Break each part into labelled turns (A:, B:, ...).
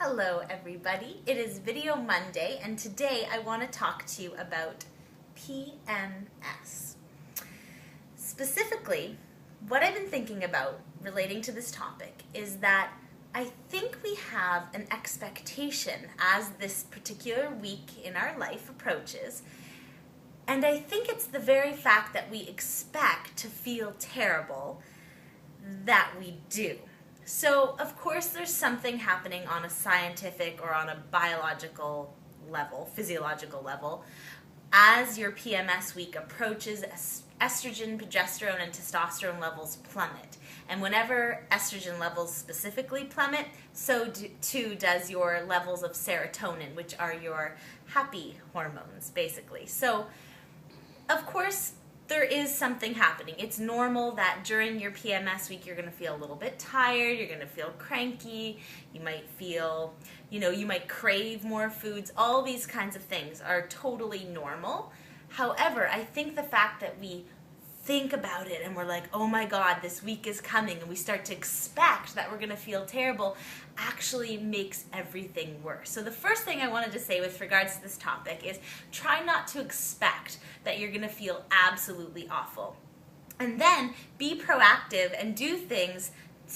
A: Hello everybody, it is Video Monday and today I want to talk to you about PMS. Specifically, what I've been thinking about relating to this topic is that I think we have an expectation as this particular week in our life approaches, and I think it's the very fact that we expect to feel terrible that we do. So, of course, there's something happening on a scientific or on a biological level, physiological level. As your PMS week approaches, estrogen, progesterone, and testosterone levels plummet. And whenever estrogen levels specifically plummet, so too does your levels of serotonin, which are your happy hormones, basically. So, of course, there is something happening. It's normal that during your PMS week you're going to feel a little bit tired, you're going to feel cranky, you might feel, you might crave more foods. All these kinds of things are totally normal. However, I think the fact that we think about it and we're like, oh my God, this week is coming, and we start to expect that we're going to feel terrible actually makes everything worse. So the first thing I wanted to say with regards to this topic is try not to expect that you're going to feel absolutely awful. And then be proactive and do things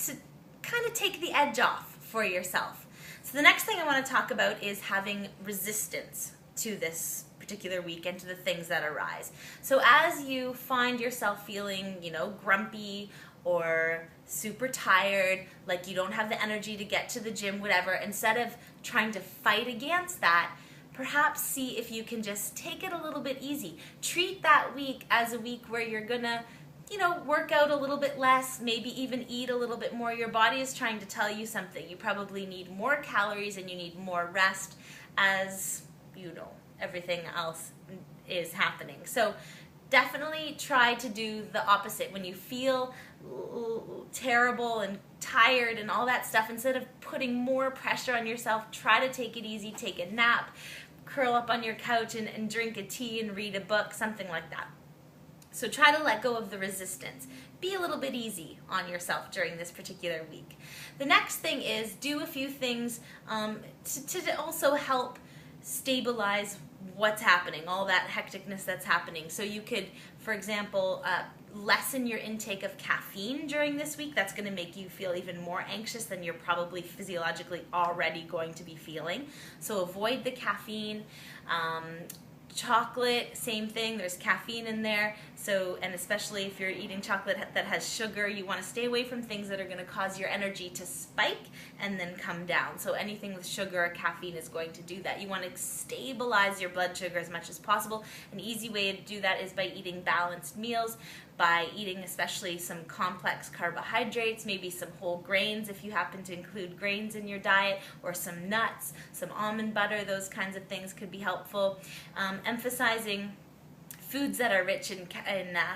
A: to kind of take the edge off for yourself. So the next thing I want to talk about is having resistance to this particular week and to the things that arise. So as you find yourself feeling, grumpy or super tired, like you don't have the energy to get to the gym, whatever, instead of trying to fight against that, perhaps see if you can just take it a little bit easy. Treat that week as a week where you're gonna, work out a little bit less, maybe even eat a little bit more. Your body is trying to tell you something. You probably need more calories and you need more rest as, everything else is happening. So definitely try to do the opposite. When you feel terrible and tired and all that stuff, instead of putting more pressure on yourself, try to take it easy, take a nap, curl up on your couch and drink a tea and read a book, something like that. So try to let go of the resistance. Be a little bit easy on yourself during this particular week. The next thing is do a few things to also help stabilize what's happening, all that hecticness that's happening. So you could, for example, lessen your intake of caffeine during this week. That's going to make you feel even more anxious than you're probably physiologically already going to be feeling. So avoid the caffeine. Chocolate, same thing, there's caffeine in there, so, and especially if you're eating chocolate that has sugar, you want to stay away from things that are going to cause your energy to spike and then come down. So anything with sugar or caffeine is going to do that. You want to stabilize your blood sugar as much as possible. An easy way to do that is by eating balanced meals, by eating especially some complex carbohydrates, maybe some whole grains if you happen to include grains in your diet, or some nuts, some almond butter. Those kinds of things could be helpful. Emphasizing foods that are rich in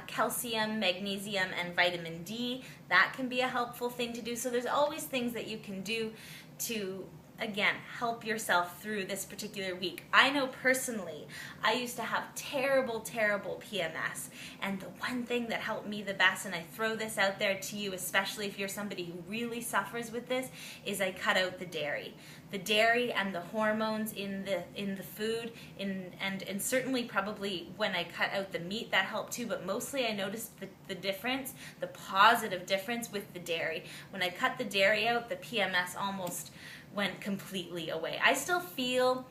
A: calcium, magnesium, and vitamin D. That can be a helpful thing to do. So there's always things that you can do to, again, help yourself through this particular week. I know personally, I used to have terrible PMS, and the one thing that helped me the best, and I throw this out there to you, especially if you're somebody who really suffers with this, is I cut out the dairy. The dairy and the hormones in the food, and certainly probably when I cut out the meat, that helped too, but mostly I noticed the difference, the positive difference with the dairy. When I cut the dairy out, the PMS almost went completely away. I still feel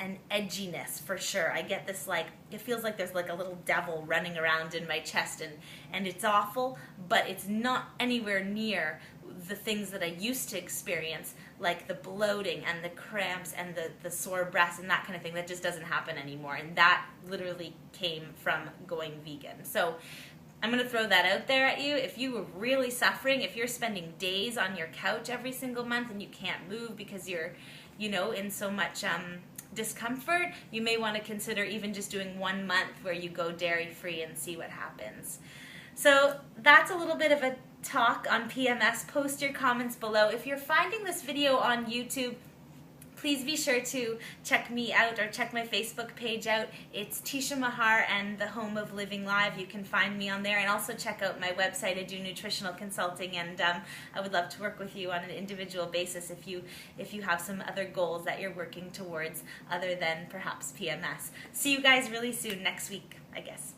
A: an edginess for sure. I get this, it feels like there's like a little devil running around in my chest, and it's awful, but it's not anywhere near the things that I used to experience, like the bloating and the cramps and the sore breasts and that kind of thing. That just doesn't happen anymore, and that literally came from going vegan. So I'm going to throw that out there at you. If you were really suffering, if you're spending days on your couch every single month and you can't move because you're, in so much discomfort, you may want to consider even just doing 1 month where you go dairy-free and see what happens. So that's a little bit of a talk on PMS. Post your comments below. If you're finding this video on YouTube, please be sure to check me out or check my Facebook page out. It's Teshia Maher and the Home of Living Live. You can find me on there, and also check out my website. I do nutritional consulting, and I would love to work with you on an individual basis if you have some other goals that you're working towards other than perhaps PMS. See you guys really soon next week, I guess.